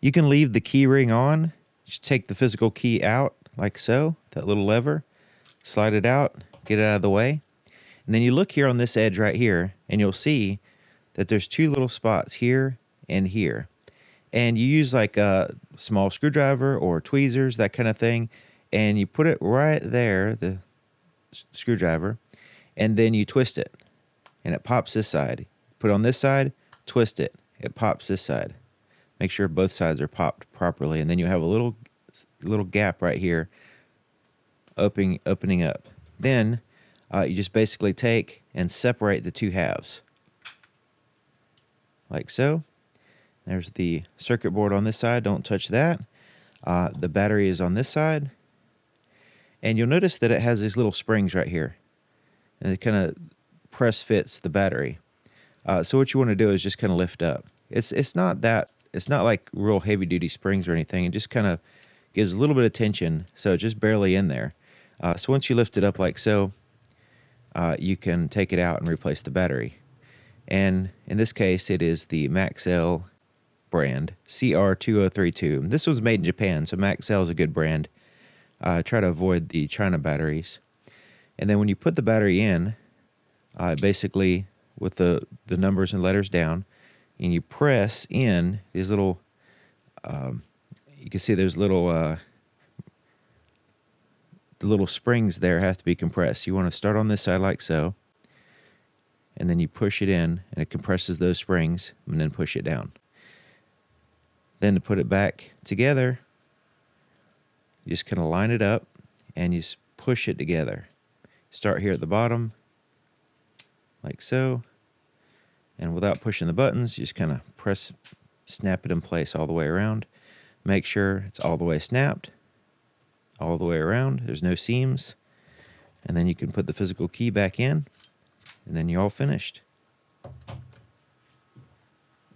You can leave the key ring on. Just take the physical key out like so, that little lever, slide it out, get it out of the way. And then you look here on this edge right here, and you'll see that there's two little spots here and here. And you use like a small screwdriver or tweezers, that kind of thing, and you put it right there, the screwdriver, and then you twist it, and it pops this side. Put it on this side, twist it, it pops this side. Make sure both sides are popped properly, and then you have a little gap right here opening up. Then you just basically take and separate the two halves like so. There's the circuit board on this side, don't touch that. The battery is on this side, and you'll notice that it has these little springs right here, and it kind of press fits the battery. So what you want to do is just kind of lift up. It's not like real heavy duty springs or anything. It just kind of gives a little bit of tension, so it's just barely in there. So once you lift it up like so, you can take it out and replace the battery. And in this case, it is the MikesL brand, CR2032. This was made in Japan, so MikesL is a good brand. Try to avoid the China batteries. And then when you put the battery in, basically with the numbers and letters down, and you press in these little, you can see there's the little springs there have to be compressed. You want to start on this side like so, and then you push it in, and it compresses those springs, and then push it down. Then to put it back together, you just kind of line it up, and you push it together. Start here at the bottom, like so, and without pushing the buttons, you just kind of snap it in place all the way around. Make sure it's all the way snapped, all the way around, there's no seams, and then you can put the physical key back in, and then you're all finished.